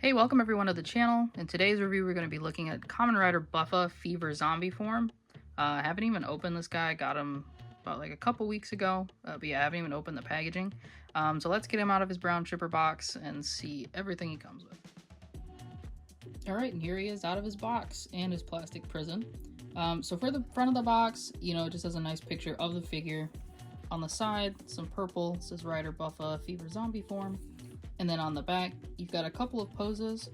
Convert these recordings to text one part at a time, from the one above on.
Hey, welcome everyone to the channel. In today's review, we're going to be looking at Kamen Rider Buffa Fever Zombie form. I haven't even opened this guy. Got him about like a couple weeks ago. But yeah, I haven't even opened the packaging. So let's get him out of his brown chipper box and see everything he comes with. Alright, and here he is out of his box and his plastic prison. So for the front of the box, you know, it just has a nice picture of the figure. On the side, some purple, it says Rider Buffa Fever Zombie form. And then on the back, you've got a couple of poses.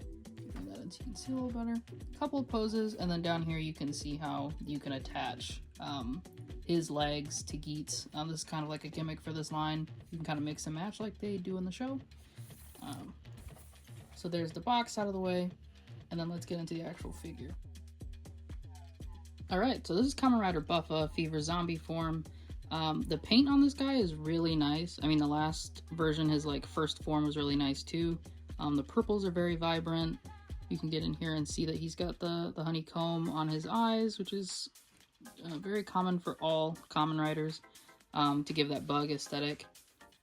Bring that in so you can see a little better. A couple of poses, and then down here you can see how you can attach his legs to Geets. This is kind of like a gimmick for this line. You can kind of mix and match like they do in the show. So there's the box out of the way, and then let's get into the actual figure. Alright, so this is Kamen Rider Buffa Fever Zombie form. The paint on this guy is really nice. I mean, the last version, his like first form was really nice too. The purples are very vibrant. You can get in here and see that he's got the honeycomb on his eyes, which is very common for all Kamen Riders, to give that bug aesthetic.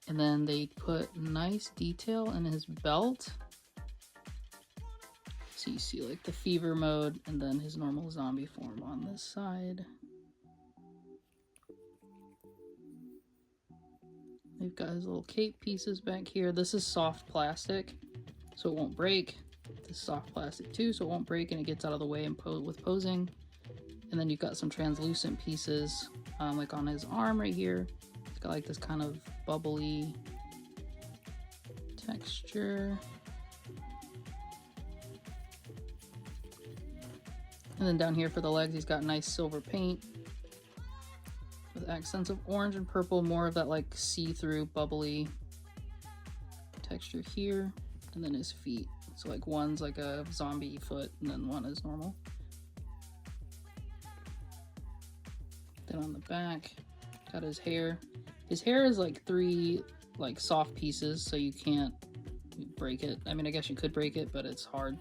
And then they put nice detail in his belt. So you see like the fever mode and then his normal zombie form on this side. We've got his little cape pieces back here. This is soft plastic, so it won't break. This is soft plastic too, so it won't break and it gets out of the way with posing. And then you've got some translucent pieces, like on his arm right here. It's got like this kind of bubbly texture. And then down here for the legs, he's got nice silver paint with accents of orange and purple, more of that like see-through bubbly texture here. And then his feet, so like one's like a zombie foot and then one is normal. Then on the back, got his hair. His hair is like three like soft pieces, so you can't break it. I mean, I guess you could break it, but it's hard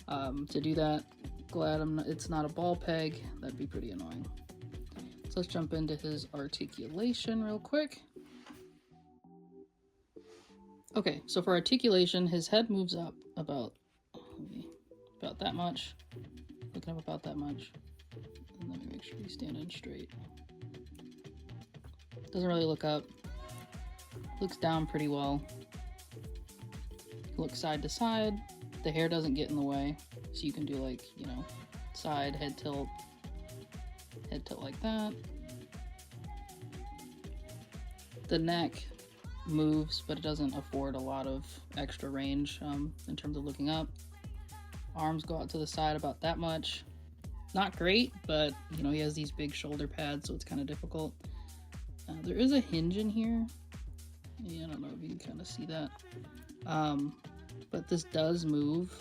to do that. Glad it's not a ball peg. That'd be pretty annoying. So let's jump into his articulation real quick. Okay, so for articulation, his head moves up about that much. Looking up about that much. And let me make sure he's standing straight. Doesn't really look up. Looks down pretty well. Looks side to side. The hair doesn't get in the way. So you can do like, you know, side, head tilt like that. The neck moves, but it doesn't afford a lot of extra range in terms of looking up. Arms go out to the side about that much. Not great, but you know, he has these big shoulder pads, so it's kind of difficult. There is a hinge in here. Yeah, I don't know if you can kind of see that. But this does move.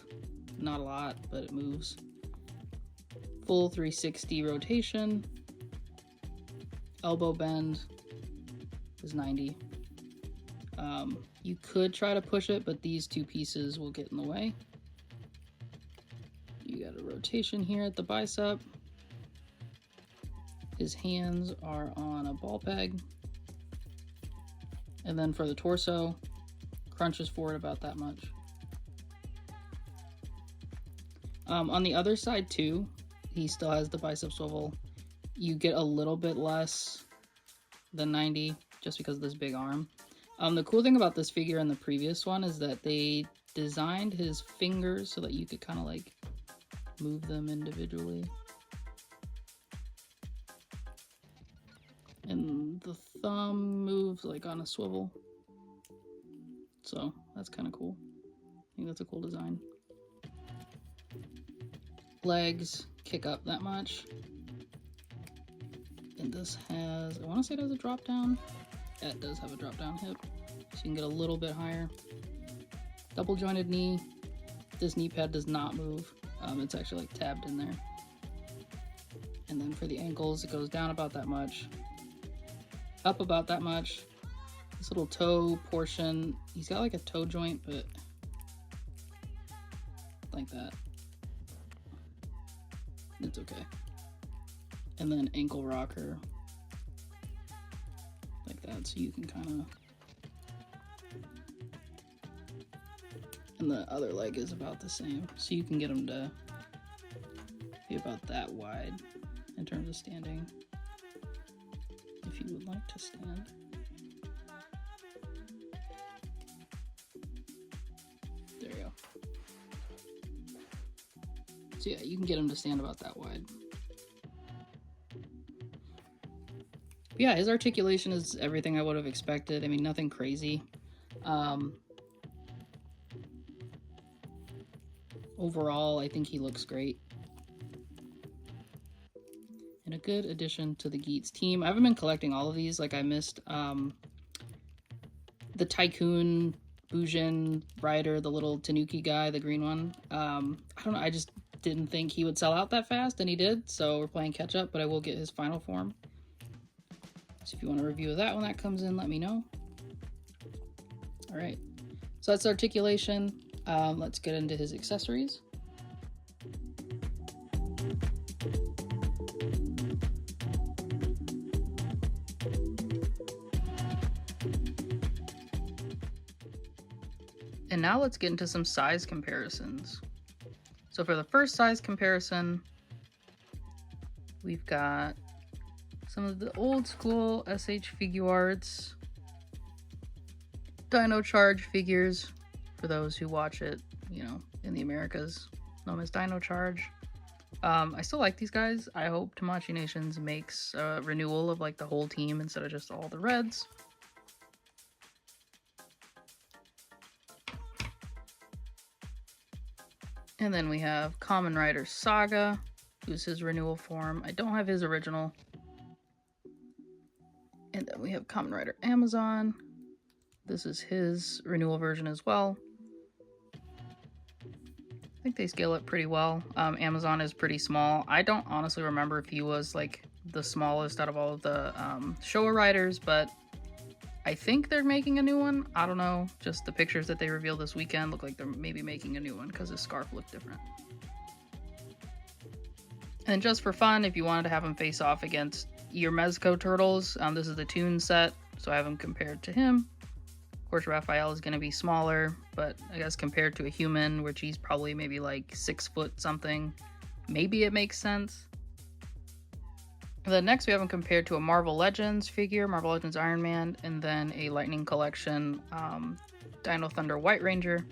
Not a lot, but it moves. Full 360 rotation. Elbow bend is 90. You could try to push it, but these two pieces will get in the way. You got a rotation here at the bicep. His hands are on a ball peg. And then for the torso, crunches forward about that much. On the other side too, he still has the bicep swivel. You get a little bit less than 90 just because of this big arm. The cool thing about this figure and the previous one is that they designed his fingers so that you could kind of like move them individually. And the thumb moves like on a swivel. So that's kind of cool. I think that's a cool design. Legs kick up that much. And this has, I want to say it has a drop down. Yeah, it does have a drop down hip. So you can get a little bit higher. Double jointed knee. This knee pad does not move. It's actually like tabbed in there. And then for the ankles, it goes down about that much. Up about that much. This little toe portion, he's got like a toe joint, but like that. It's okay. And then ankle rocker like that, so you can kind of And the other leg is about the same. So you can get them to be about that wide in terms of standing, if you would like to stand. There you go. So yeah, you can get them to stand about that wide. Yeah, his articulation is everything I would have expected. I mean, nothing crazy. Overall, I think he looks great. And a good addition to the Geats team. I haven't been collecting all of these. Like, I missed the Tycoon Bujin rider, the little Tanuki guy, the green one. I don't know, I just didn't think he would sell out that fast, and he did. So we're playing catch up, but I will get his final form. So if you want a review of that when that comes in, let me know. All right, so that's articulation. Let's get into his accessories. And now let's get into some size comparisons. So for the first size comparison, we've got some of the old school S.H Figuarts Dino Charge figures, for those who watch it, you know, in the Americas, known as Dino Charge. I still like these guys. I hope Tamashii Nations makes a renewal of like the whole team instead of just all the reds. And then we have Kamen Rider Saga, who's his renewal form. I don't have his original. And then we have Kamen Rider Amazon. This is his renewal version as well. I think they scale it pretty well. Amazon is pretty small. I don't honestly remember if he was like the smallest out of all of the Showa riders, but I think they're making a new one. I don't know. Just the pictures that they revealed this weekend look like they're maybe making a new one because his scarf looked different. And just for fun, if you wanted to have him face off against your Mezco turtles, this is the Toon set, so I have him compared to him. Of course, Raphael is going to be smaller, but I guess compared to a human, which he's probably maybe like 6 foot something, maybe it makes sense. And then next we have him compared to a Marvel Legends figure, Marvel Legends Iron Man, and then a Lightning Collection Dino Thunder White Ranger.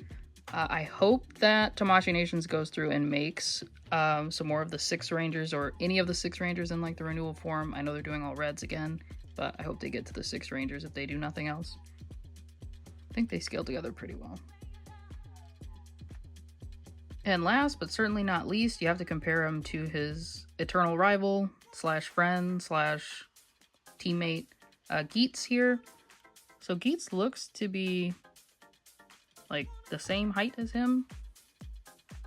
I hope that Tamashii Nations goes through and makes some more of the 6 Rangers, or any of the 6 Rangers in like the renewal form. I know they're doing all reds again, but I hope they get to the 6 Rangers if they do nothing else. I think they scale together pretty well. And last but certainly not least, you have to compare him to his eternal rival slash friend slash teammate Geats here. So Geats looks to be like the same height as him.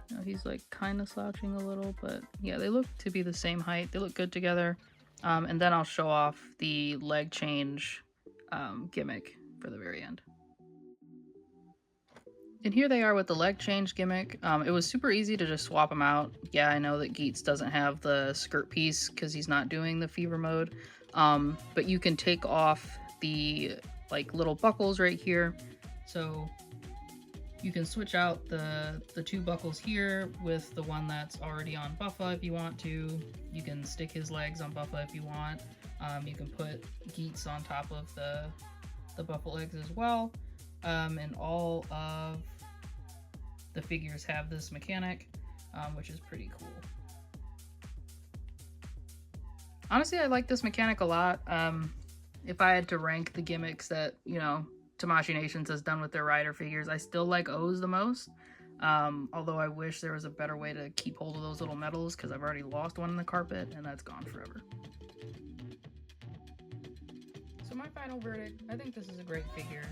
You know, he's like kind of slouching a little, but yeah, they look to be the same height. They look good together. And then I'll show off the leg change gimmick for the very end. And here they are with the leg change gimmick. It was super easy to just swap them out. Yeah, I know that Geats doesn't have the skirt piece because he's not doing the fever mode. But you can take off the like little buckles right here. So you can switch out the 2 buckles here with the one that's already on Buffa if you want to. You can stick his legs on Buffa if you want. You can put Geats on top of the Buffa legs as well. And all of the figures have this mechanic, which is pretty cool. Honestly, I like this mechanic a lot. If I had to rank the gimmicks that, you know, Tamashii Nations has done with their rider figures, I still like O's the most. Although I wish there was a better way to keep hold of those little medals, because I've already lost one in the carpet and that's gone forever. So my final verdict, I think this is a great figure.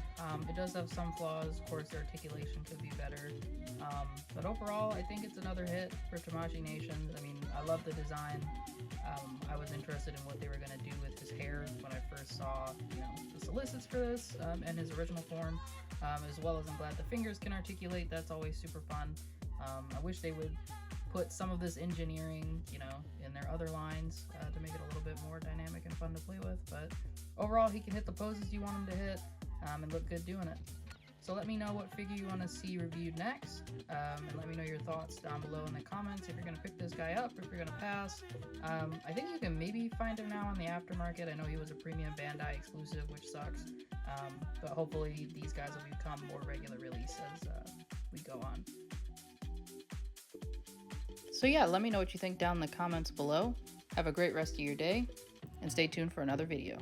It does have some flaws. Of course, the articulation could be better. But overall, I think it's another hit for Tamashii Nations. I mean, I love the design. I was interested in what they were going to do with his hair when I first saw, you know, the solicits for this and his original form, as well as I'm glad the fingers can articulate. That's always super fun. I wish they would put some of this engineering, you know, in their other lines to make it a little bit more dynamic and fun to play with. But overall, he can hit the poses you want him to hit and look good doing it. So let me know what figure you want to see reviewed next, and let me know your thoughts down below in the comments if you're going to pick this guy up, if you're going to pass. I think you can maybe find him now on the aftermarket. I know he was a premium Bandai exclusive, which sucks, but hopefully these guys will become more regular release as we go on. So yeah, let me know what you think down in the comments below. Have a great rest of your day, and stay tuned for another video.